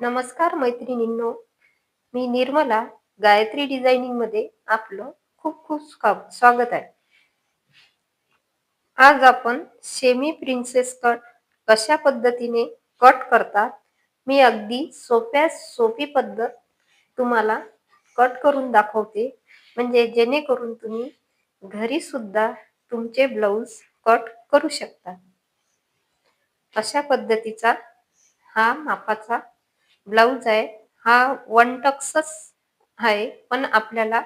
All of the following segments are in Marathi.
नमस्कार मैत्रिणींनो, मी निर्मला. गायत्री डिझायनिंगमध्ये आपलं खूप खूप स्वागत आहे. आज आपण सेमी प्रिन्सेस कट कशा पद्धतीने कट करतात, मी अगदी सोपी पद्धत तुम्हाला कट करून दाखवते, म्हणजे जेणेकरून तुम्ही घरी सुद्धा तुमचे ब्लाऊज कट करू शकता. अशा पद्धतीचा हा मापाचा ब्लाऊज आहे. हा वन टक्सच आहे, पण आपल्याला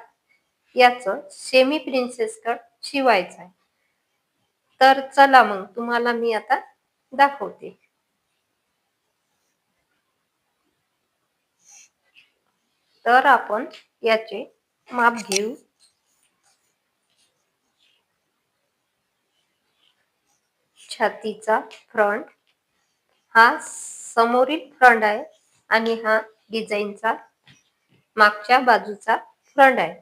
याचं सेमी प्रिन्सेस कट शिवायचं आहे. तर चला मग तुम्हाला मी आता दाखवते. तर आपण याचे माप घेऊ. छातीचा फ्रंट हा समोरील फ्रंट आहे आणि हा डिझाईनचा मागच्या बाजूचा फ्रंट आहे.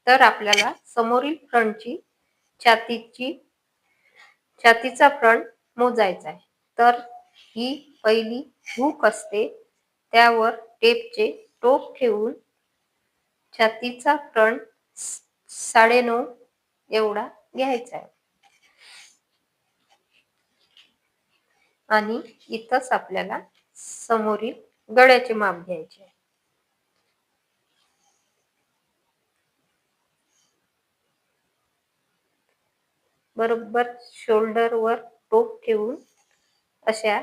तर आपल्याला समोरील फ्रंटची छातीचा फ्रंट मोजायचा आहे. तर ही पहिली हुक असते, त्यावर टेपचे टोक ठेवून छातीचा फ्रंट 9.5 एवढा घ्यायचा आहे आणि इथंच आपल्याला समोरील गळ्याचे माप घ्यायचे आहे. बरोबर शोल्डरवर टोक ठेवून अशा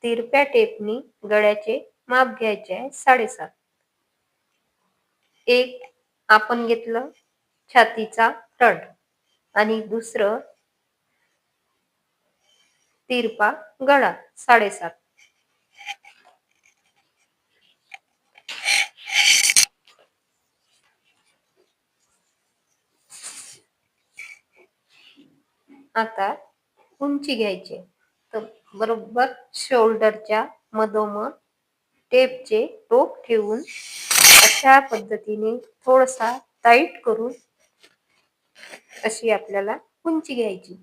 तिरप्या टेपनी गळ्याचे माप घ्यायचे आहे 7.5. एक आपण घेतलं छातीचा फ्रंट आणि दुसरं तिरपा गळा 7.5. आता उंची घ्यायची, तर बरोबर शोल्डरच्या मधोमध टेपचे टोक ठेवून अशा पद्धतीने थोडासा टाईट करून अशी आपल्याला उंची घ्यायची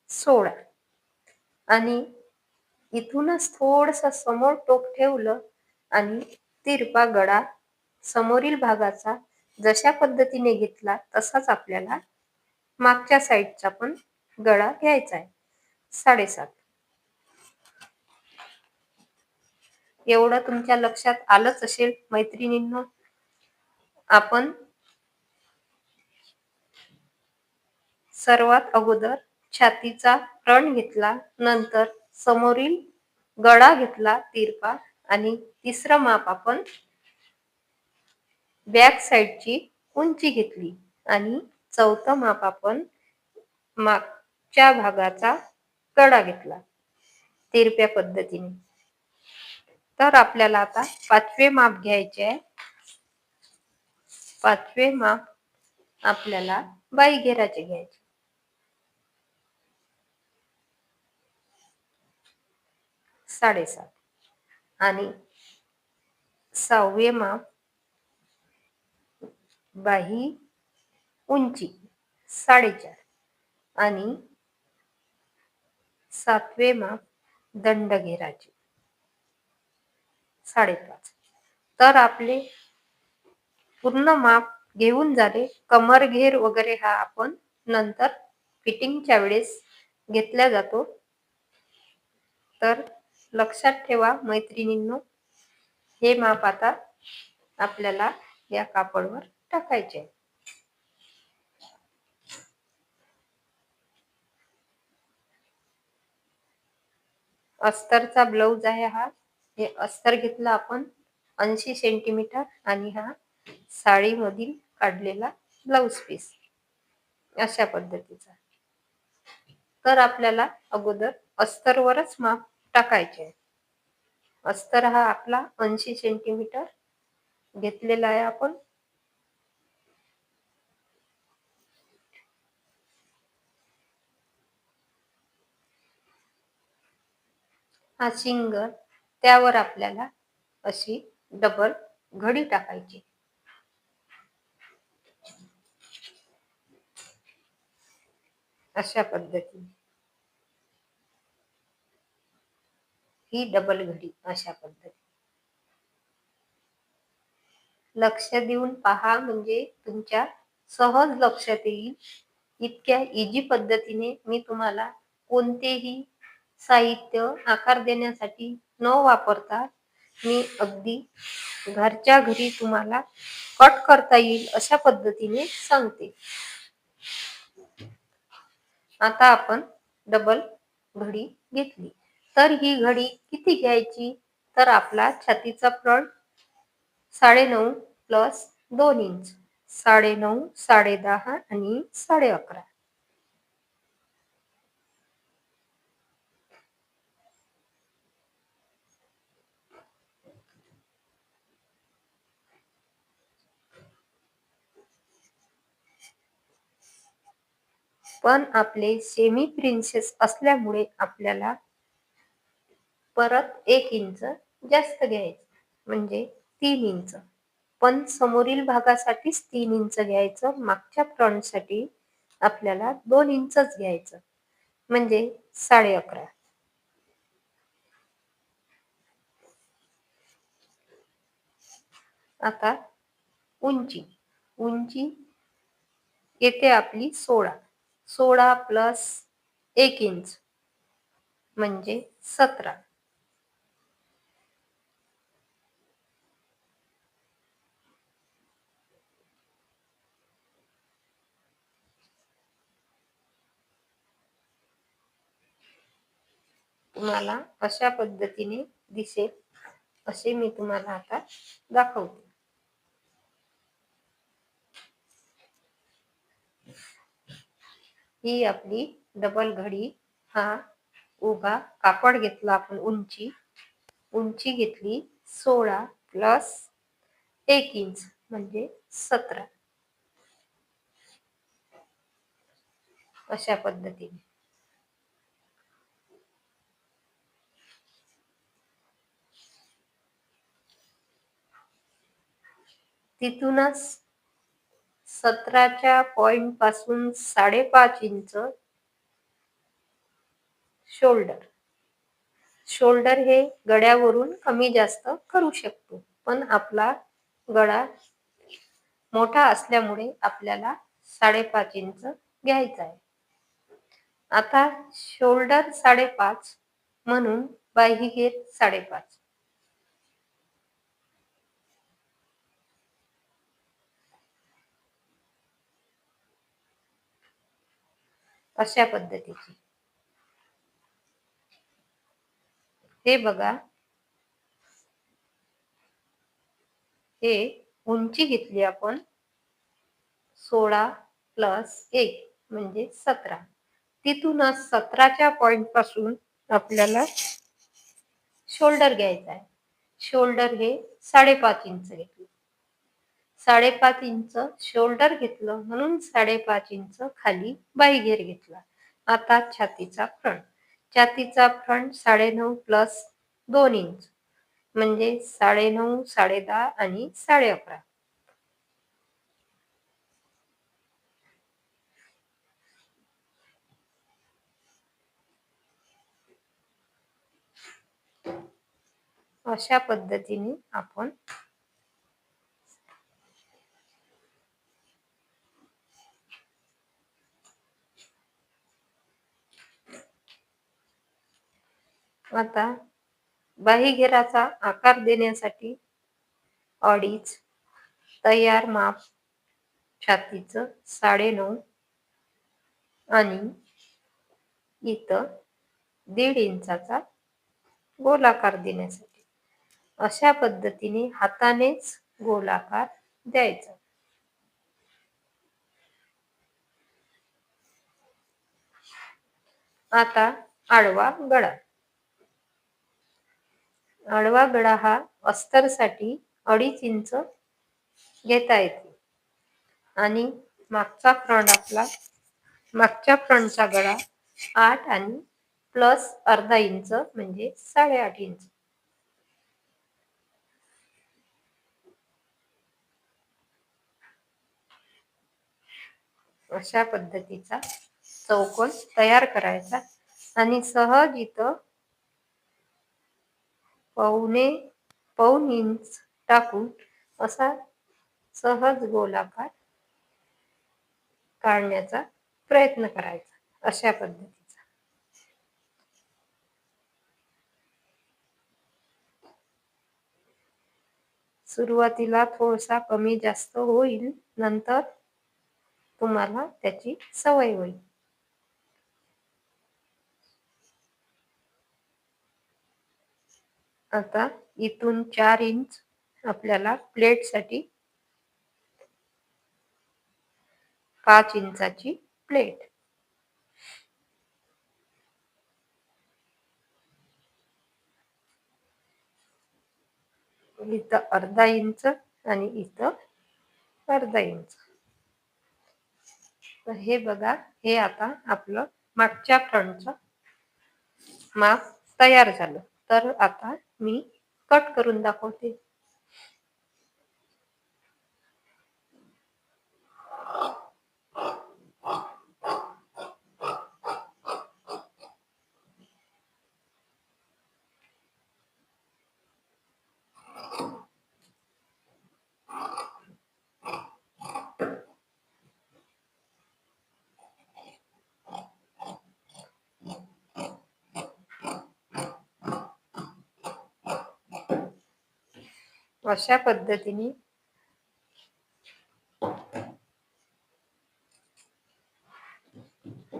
16. आणि इथूनच थोडस समोर टोक ठेवलं आणि तिरपा गळा समोरील भागाचा जशा पद्धतीने घेतला तसाच आपल्याला मागच्या साईडचा पण गळा घ्यायचा आहे 7.5. एवढं तुमच्या लक्षात आलंच असेल मैत्रिणींनो. आपण सर्वात अगोदर छातीचा फ्रंट घेतला, नंतर समोरील गळा घेतला तिरपा आणि तिसरं माप आपण बॅक साईडची उंची घेतली आणि चौथं माप आपण मागच्या भागाचा गळा घेतला तिरप्या पद्धतीने. तर आपल्याला आता 5वे माप घ्यायचे आहे. 5वे माप आपल्याला बाई घेराचे घ्यायचे 7.5 आणि 6वे माप बाही उंची 4.5 आणि 7वे माप दंड घेराचे 5.5. तर आपले पूर्ण माप घेऊन झाले. कमर घेर वगैरे हा आपण नंतर फिटिंगच्या वेळेस घेतला जातो. तर लक्षात ठेवा मैत्रिणींनो, हे माप आता आपल्याला या कापडवर टाकायचे. अस्तरचा ब्लाऊज आहे हा. हे अस्तर घेतलं आपण 80 सेंटीमीटर आणि हा साडीमधील काढलेला ब्लाऊज पीस अशा पद्धतीचा. तर आपल्याला अगोदर अस्तरवरच माप टाकायचे आहे. अस्तर हा आपला 80 सेंटीमीटर घेतलेला आहे आपण. हा सिंगल, त्यावर आपल्याला अशी डबल घडी टाकायची अशा पद्धतीने. ही डबल घडी अशा पद्धती. लक्ष देऊन पहा म्हणजे तुमच्या सहज लक्षात येईल. इतक्या इजी पद्धतीने मी तुम्हाला कोणतेही साहित्य आकार देण्यासाठी न वापरता मी अगदी घरच्या घरी तुम्हाला कट करता येईल अशा पद्धतीने सांगते. आता आपण डबल घडी घेतली तर ही घडी किती घ्यायची तर आपला छातीचा फ्रंट 9.5 प्लस 2 इंच 9.5 10.5 आणि 11.5. पण आपले सेमी प्रिन्सेस असल्यामुळे आपल्याला परत 1 इंच जास्त घ्यायचं म्हणजे 3 इंच. पण समोरील भागासाठीच 3 इंच घ्यायचं. मागच्या फ्रंटसाठी आपल्याला 2 इंचच घ्यायचं म्हणजे 11.5. आता उंची येते आपली 16 प्लस 1 इंच म्हणजे 17. तुम्हाला अशा पद्धतीने दिसेल असे मी तुम्हाला आता दाखवते. ही आपली डबल घडी. हा उभा कापड घेतला आपण उंची घेतली 16 प्लस 1 इंच म्हणजे 17 अशा पद्धतीने. तिथूनच 17च्या पॉइंट पासून 5.5 इंच शोल्डर हे गड्यावरून कमी जास्त करू शकतो. पण आपला गळा मोठा असल्यामुळे आपल्याला 5.5 इंच घ्यायचा आहे. आता शोल्डर 5.5 म्हणून बाही घेर 5.5. अशा पद्धतीची. हे बघा, हे उंची घेतली आपण 16 प्लस 1 म्हणजे 17. तिथूनच 17च्या पॉइंट पासून आपल्याला शोल्डर घ्यायचा आहे. शोल्डर हे 5.5 इंच घेतलं. 5.5 इंच शोल्डर घेतलं म्हणून 5.5 इंच खाली बाहीघेर घेतला. आता छातीचा फ्रंट 9.5 प्लस 2 इंच म्हणजे 9.5 10.5 आणि 11.5. अशा पद्धतीने आपण आता बाहीघेराचा आकार देण्यासाठी अडीच तयार माप छातीचं 9.5 आणि इथं 1.5 इंचाचा गोलाकार देण्यासाठी अशा पद्धतीने हातानेच गोलाकार द्यायचा. आता आडवा गळा हा अस्तरसाठी 2.5 इंच घेता येते आणि मागचा फ्रंटचा गळा 8 आणि प्लस अर्धा इंच म्हणजे 8.5 इंच. अशा पद्धतीचा चौकोन तयार करायचा आणि सहज इथं पावणे पाऊण इंच टाकून असा सहज गोलाकार काढण्याचा प्रयत्न करायचा अशा पद्धतीचा. सुरुवातीला थोडासा कमी जास्त होईल, नंतर तुम्हाला त्याची सवय होईल. आता इथून 4 इंच आपल्याला प्लेटसाठी 5 इंचाची प्लेट, इथं अर्धा इंच आणि इथं अर्धा इंच. तर हे बघा, हे आता आपलं मागच्या फ्रंटचं माप तयार झालं. तर आता मी कट करून दाखवते. अशा पद्धतीने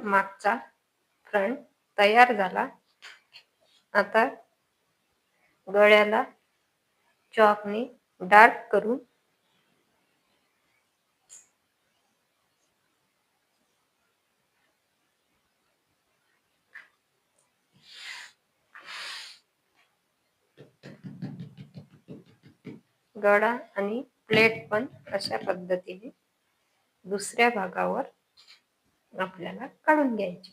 मागचा फ्रंट तयार झाला. आता गळ्याला चॉकने डार्क करून गळा आणि प्लेट पण अशा पद्धतीने दुसऱ्या भागावर आपल्याला काढून घ्यायची.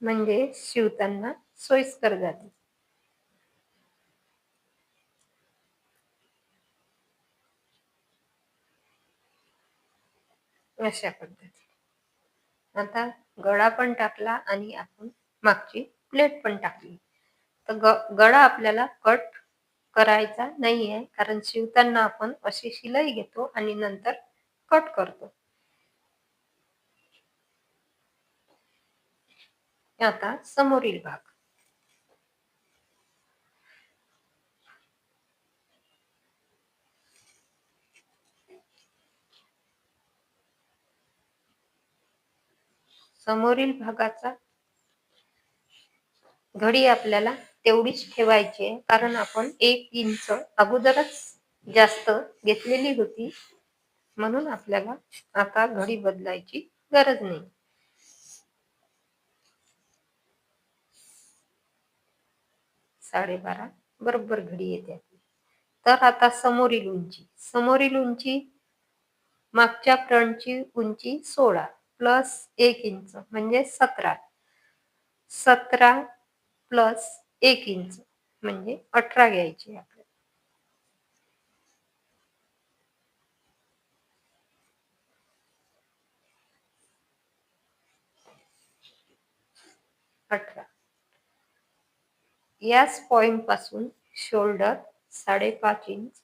म्हणजे शिवताना सोयीस्कर जाते. अशा पद्धतीने आता गळा पण टाकला आणि आपण मागची प्लेट पण टाकली. तर गळा आपल्याला कट करायचा नाहीये, कारण शिवताना आपण अशी शिलाई घेतो आणि नंतर कट करतो. आता समोरील भाग, समोरील भागाचा घडी आपल्याला तेवढीच ठेवायची आहे, कारण आपण 1 इंच अगोदरच जास्त घेतलेली होती, म्हणून आपल्याला आता घडी बदलायची गरज नाही. 12.5 बरोबर घडी येते. तर आता समोरील उंची मागच्या फ्रंटची उंची 16 प्लस 1 इंच म्हणजे 17. 17 प्लस 1 इंच म्हणजे 18 घ्यायची आपल्याला. 18. याच पॉइंट पासून शोल्डर 5.5 इंच,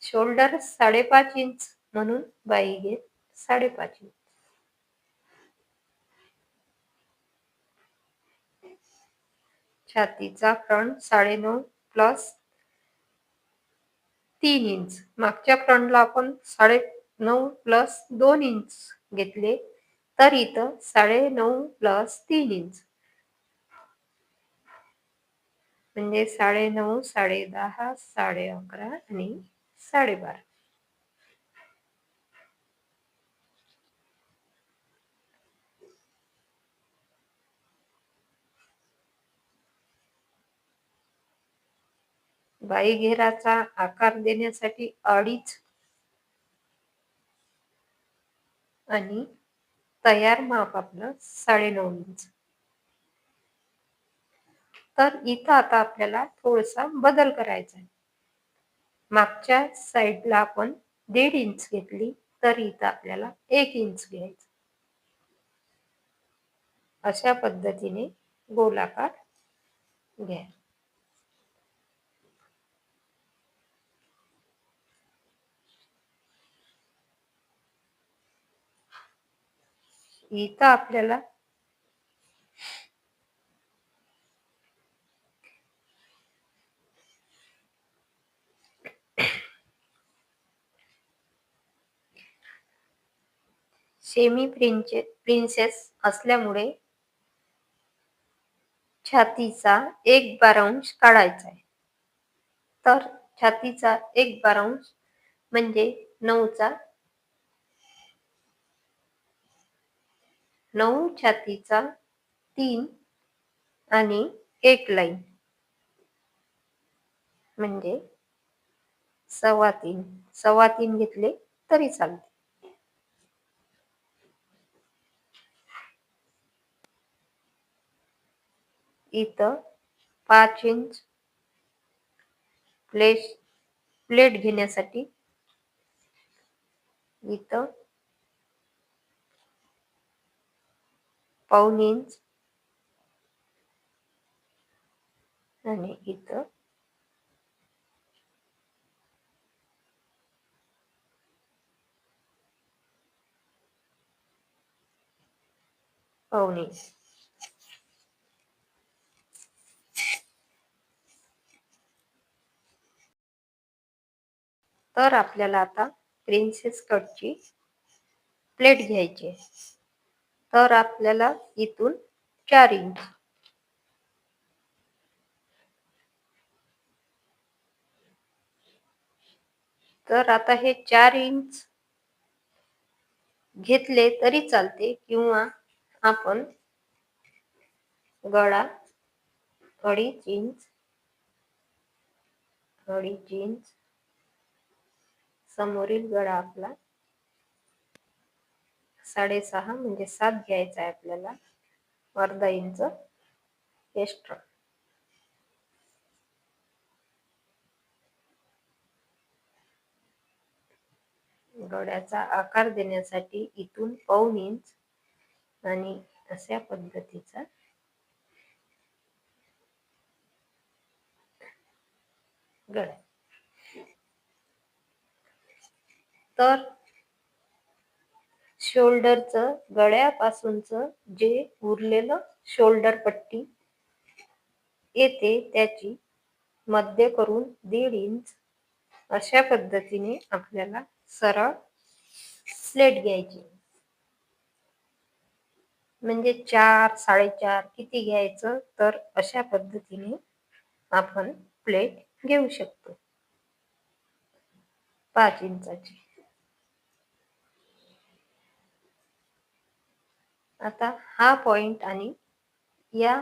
शोल्डर 5.5 इंच म्हणून बाई घेत 5.5 इंच. छातीचा फ्रंट 9.5 प्लस 3 इंच. मागच्या फ्रंटला आपण 9.5 प्लस 2 इंच घेतले, तर इथं 9.5 प्लस 3 इंच म्हणजे 9.5, 10.5, 11.5 आणि 12.5. बाई घेराचा आकार देण्यासाठी 2.5 आणि तयार माप आपलं 9.5 इंच. तर इथं आता आपल्याला थोडासा बदल करायचा आहे. मागच्या साईडला आपण 1.5 इंच घेतली तर इथं आपल्याला 1 इंच घ्यायचं. अशा पद्धतीने गोलाकार घ्या. इथं आपल्याला सेमी प्रिन्सेस असल्यामुळे छातीचा 1/12 काढायचा आहे. तर छातीचा 1/12 म्हणजे 9 छातीचा 3 आणि 1 लाईन म्हणजे 3.25 घेतले तरी चालते. इथं 5 इंच प्लेट घेण्यासाठी इथं 1/4 इंच आणि इथं 1/4 इंच. तर आपल्याला आता प्रिन्सेस कटची प्लेट घ्यायची आहे. तर आपल्याला इथून 4 इंच तर आता हे 4 इंच घेतले तरी चालते किंवा आपण गळा 2.5 इंच समोरील गळा आपला 6.5 म्हणजे 7 घ्यायचा आहे आपल्याला. अर्धा इंच एक्स्ट्रा. गळ्याचा आकार देण्यासाठी इथून 1/4 इंच आणि अशा पद्धतीचा गळा. तर शोल्डरचं गळ्यापासूनचं जे उरलेलं शोल्डर पट्टी येते त्याची मध्य करून 1.5 इंच अशा पद्धतीने आपल्याला सरळ प्लेट घ्यायची. म्हणजे 4, 4.5 किती घ्यायचं तर अशा पद्धतीने आपण प्लेट घेऊ शकतो 5 इंचाची. आता हा पॉइंट आणि या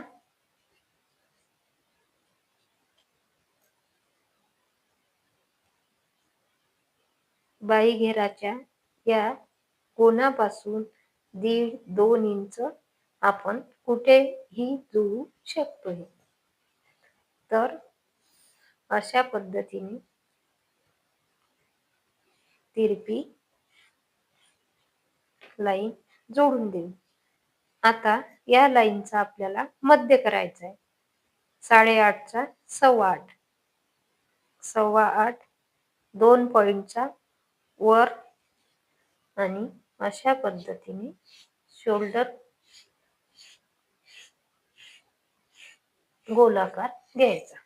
बाहीघेराच्या या कोणापासून 1.5-2 इंच आपण कुठेही जुळू शकतो. तर अशा पद्धतीने तिरपी लाईन जोडून देऊ. आता या लाईनचा आपल्याला मध्य करायचा आहे. 8.5चा 8.25 8.25 2 पॉइंटचा वर आणि अशा पद्धतीने शोल्डर गोलाकार घ्यायचा.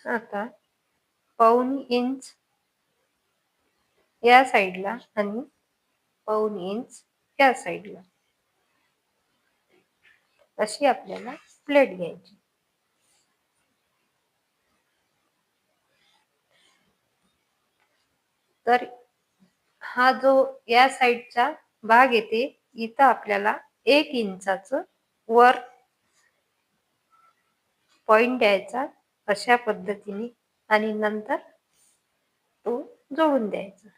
आता 1/4 इंच या साईडला आणि 1/4 इंच या साईडला अशी आपल्याला प्लेट घ्यायची. तर हा जो या साईडचा भाग येते इथं आपल्याला 1 इंचाचं वर पॉइंट द्यायचा अशा पद्धतीने आणि नंतर तो जोडून द्यायचा.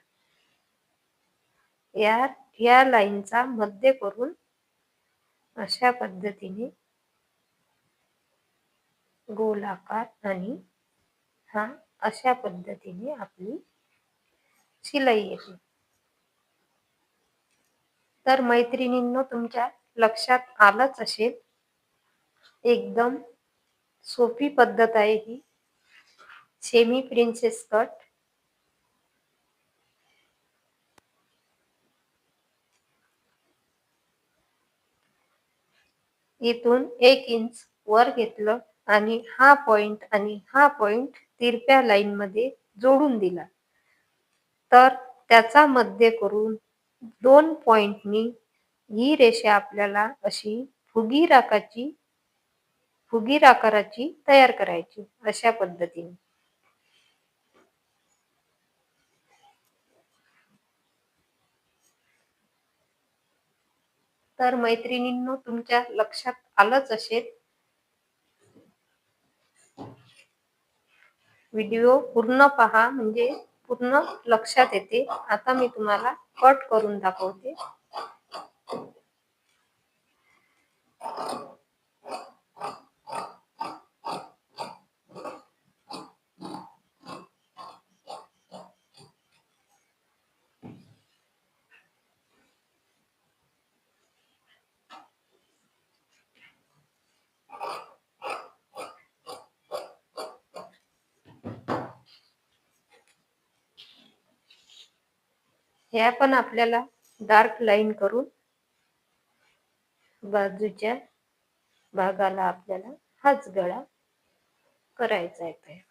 या लाईनचा मध्य करून अशा पद्धतीने गोलाकार आणि अशा पद्धतीने आपली शिलाई येते. तर मैत्रिणींनो, तुमच्या लक्षात आलंच असेल, एकदम सोपी पद्धत आहे ही सेमी प्रिन्सेस कट. इथून 1 इंच वर घेतलं आणि हा पॉइंट आणि हा पॉइंट तिरप्या लाईन मध्ये जोडून दिला. तर त्याचा मध्य करून 2 पॉइंटनी ही रेषा आपल्याला अशी फुगीर आकाराची तयार करायची अशा पद्धतीने. तर मैत्रिणींनो, तुमच्या लक्षात आलंच असेल. व्हिडिओ पूर्ण पहा, म्हणजे पूर्ण लक्षात येते. आता मी तुम्हाला कट करून दाखवते. ह्या पण आपल्याला डार्क लाईन करून बाजूच्या भागाला आपल्याला हाच गळा करायचा आहे.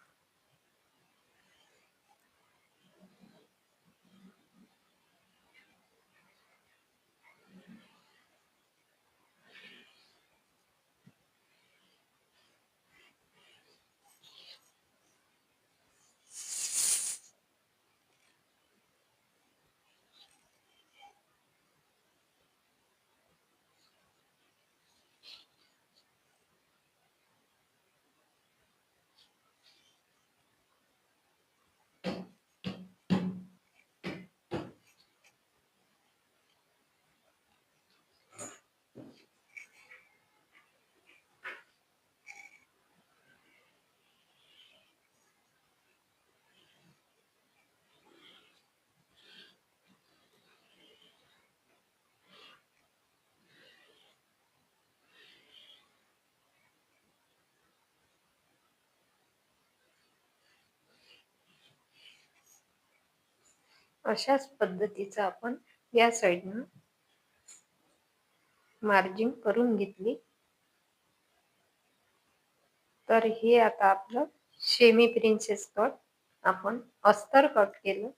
अशाच पद्धतीचं आपण या साईडनं मार्जिन करून घेतली. तर हे आता आपलं सेमी प्रिन्सेस कट आपण अस्तर कट केलं.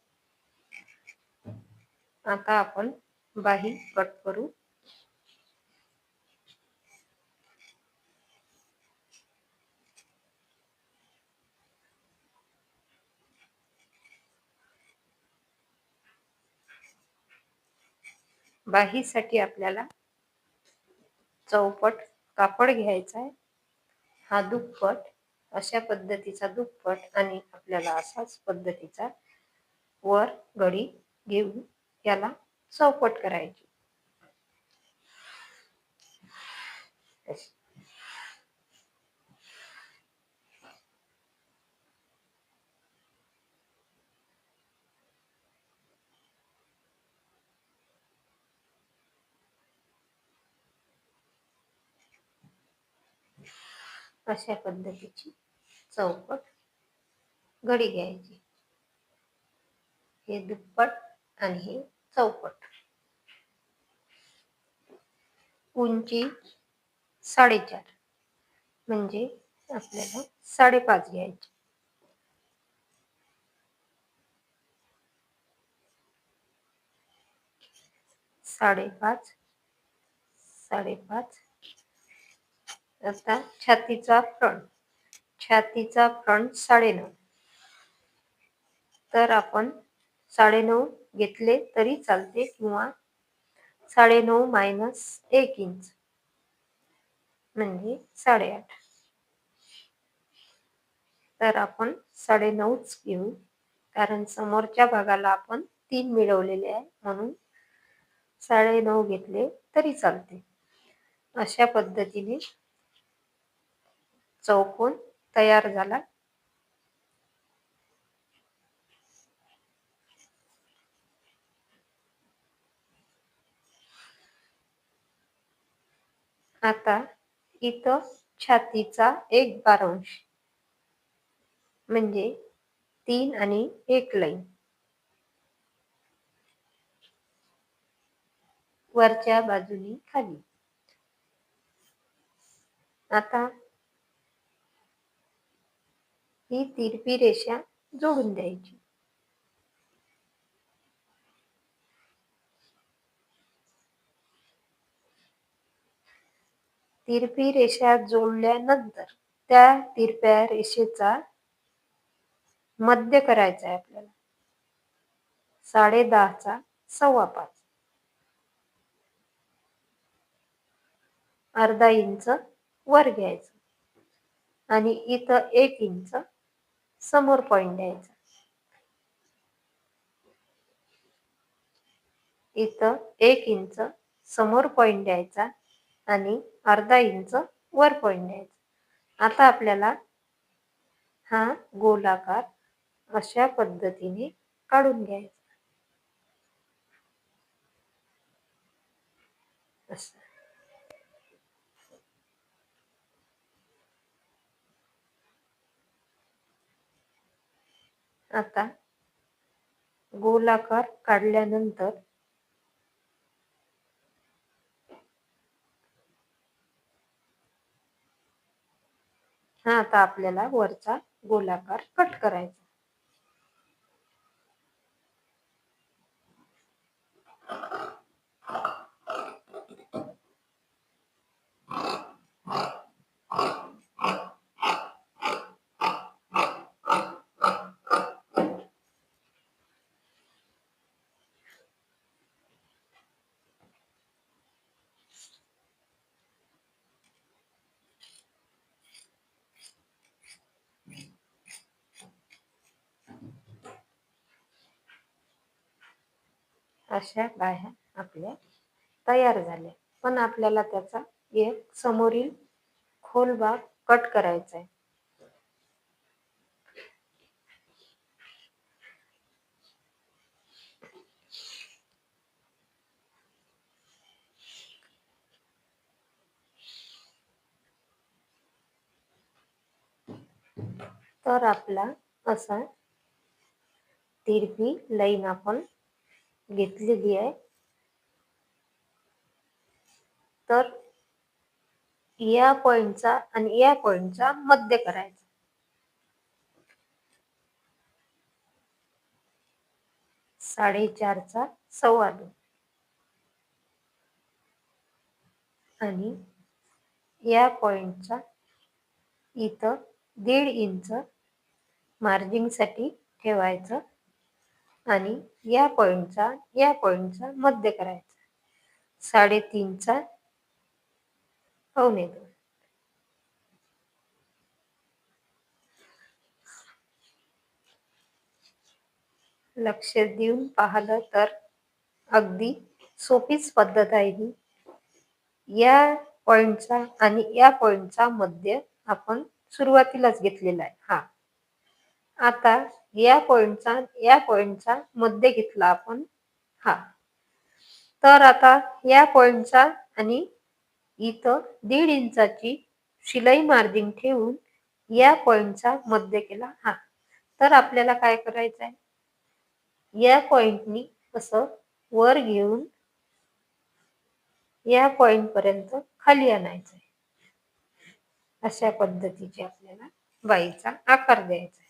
आता आपण बाही कट करू. बाहीसाठी आपल्याला चौपट कापड घ्यायचा आहे. हा दुप्पट, अशा पद्धतीचा दुप्पट, आणि आपल्याला असाच पद्धतीचा वर घडी घेऊन याला चौपट करायची. अशा पद्धतीची चौपट घडी घ्यायची. हे दुप्पट आणि हे चौपट. उंची 4.5 म्हणजे आपल्याला 5.5 घ्यायची. 5.5 5.5. आता छातीचा फ्रंट 9.5. तर आपण 9.5 घेतले तरी चालते, किंवा 9.5 - 1 इंच म्हणजे 8.5. तर आपण 9.5च घेऊ, कारण समोरच्या भागाला आपण 3 मिळवलेले आहे, म्हणून 9.5 घेतले तरी चालते. अशा पद्धतीने चौकोन तयार झाला. आता इथं छातीचा 1/12 म्हणजे 3 आणि 1 लाईन वरच्या बाजूनी खाली. आता ही तिरपी रेषा जोडून द्यायची. तिरपी रेषा जोडल्यानंतर त्या तिरप्या रेषेचा मध्य करायचा आहे आपल्याला. 10.5चा 5.25 अर्धा इंच वर घ्यायचं आणि इथं 1 इंच समोर पॉइंट द्यायचा. इथं 1 इंच समोर पॉइंट द्यायचा आणि अर्धा इंच वर पॉइंट द्यायचा. आता आपल्याला हा गोलाकार अशा पद्धतीने काढून घ्यायचा. असं. आता गोलाकार काढल्यानंतर हा आता आपल्याला वरचा गोलाकार कट करायचा. अशा बाह्या आपल्या तयार झाल्या. पण आपल्याला त्याचा एक समोरील खोल भाग कट करायचा आहे. तर आपला असा तिरपी लाईन आपण घेतलेली आहे. तर या पॉइंटचा आणि या पॉइंटचा मध्य करायचा. साडेचारचा 2.25 आणि या पॉइंटचा इथं 1.5 इंच मार्जिन साठी ठेवायचं आणि या पॉइंटचा मध्य करायचा. 3.5चा 2.25. लक्ष देऊन पाहिलं तर अगदी सोपीच पद्धत आहे ही. या पॉइंटचा आणि या पॉइंटचा मध्य आपण सुरुवातीलाच घेतलेला आहे. हा आता या पॉइंटचा मध्य घेतला आपण. हा तर आता या पॉइंटचा आणि इथं 1.5 इंचाची शिलाई मार्जिन ठेवून या पॉइंटचा मध्य केला. हा तर आपल्याला काय करायचं आहे, या पॉइंटनी असं वर घेऊन या पॉइंट पर्यंत खाली आणायचं आहे. अशा पद्धतीचे आपल्याला बाईचा आकार द्यायचा आहे.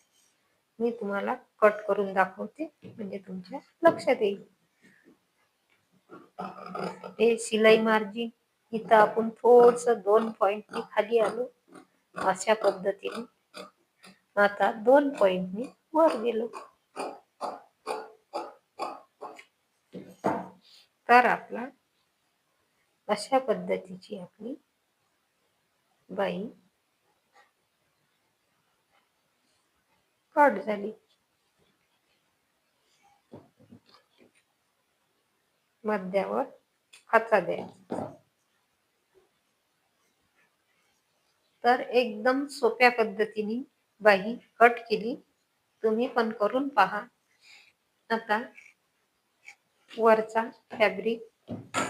मी तुम्हाला कट करून दाखवते म्हणजे तुमच्या लक्षात येईल. हे शिलाई मार्जिन इथं आपण थोडस 2 पॉइंटनी खाली आलो अशा पद्धतीने. आता 2 पॉइंटनी वर गेलो. तर आपला अशा पद्धतीची आपली बाई कट झाली. मध्यावर हाता द्यायचा. तर एकदम सोप्या पद्धतीने बाई कट केली. तुम्ही पण करून पहा. आता वरचा फॅब्रिक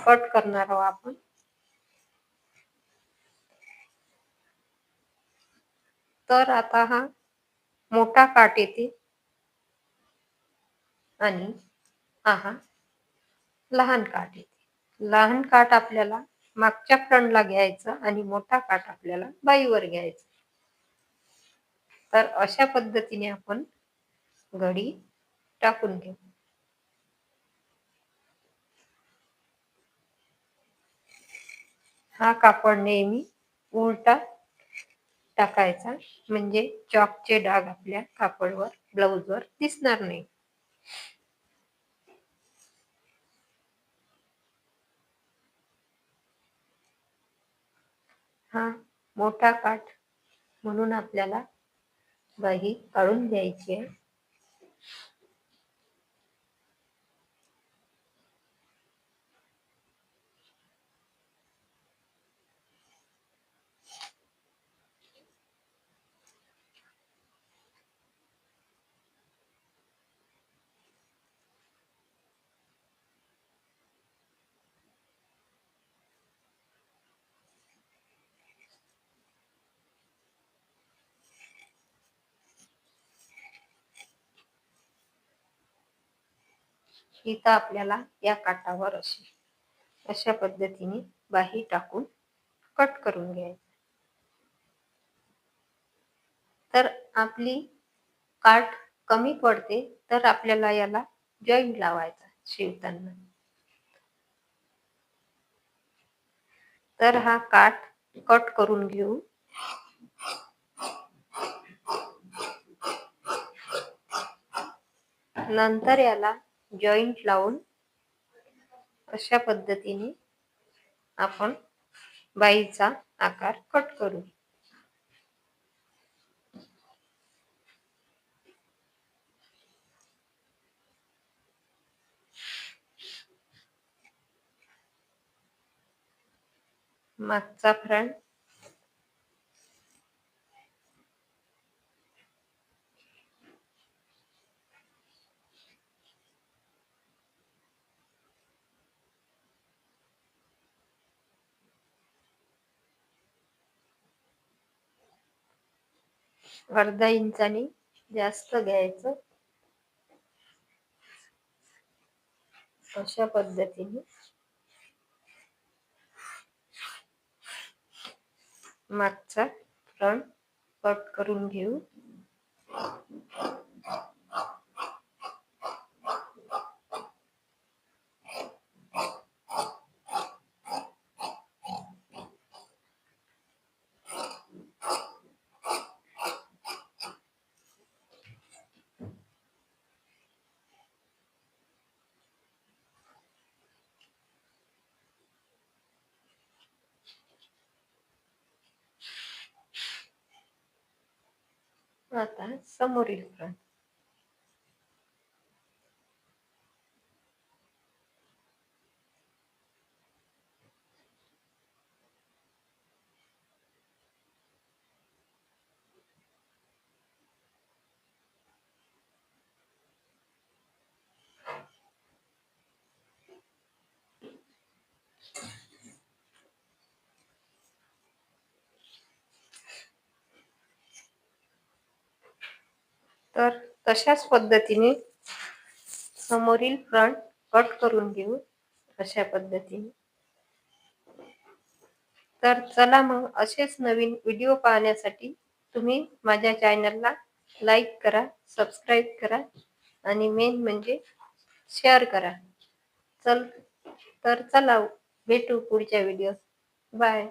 कट करणार आहोत आपण. तर आता हा मोठा काठ येते आणि हा लहान काठ येते. लहान काठ आपल्याला मागच्या फ्रंटला घ्यायचं आणि मोठा काठ आपल्याला बाईवर घ्यायचा. तर अशा पद्धतीने आपण घडी टाकून घेऊ. हा कापड नेहमी उलटा टाकायचा, म्हणजे चॉकचे डाग आपल्या कापडवर ब्लाऊजवर दिसणार नाही. हा मोठा काठ म्हणून आपल्याला बाही काढून घ्यायची आहे. इथं आपल्याला या काठावर अशा पद्धतीने बाही टाकून कट करून घ्यायचं. तर आपली काठ कमी पडते, तर आपल्याला याला जॉईंट लावायचा शिवताना. तर हा काठ कट करून घेऊ. नंतर याला जॉईंट लावून अशा पद्धतीने आपण बाईचा आकार कट करू. मागचा फ्रंट, अर्धा इंचानी जास्त घ्यायचं. अशा पद्धतीने मागचा फ्रंट कट करून घेऊ. आता समोरील फ्रंट. तर तशाच पद्धतीने समोरील फ्रंट कट करून घेऊ अशा पद्धतीने. तर चला मग, असेच नवीन व्हिडिओ पाहण्यासाठी तुम्ही माझ्या चॅनलला लाईक करा, सबस्क्राईब करा आणि मेन म्हणजे शेअर करा. चला भेटू पुढच्या व्हिडिओत. बाय.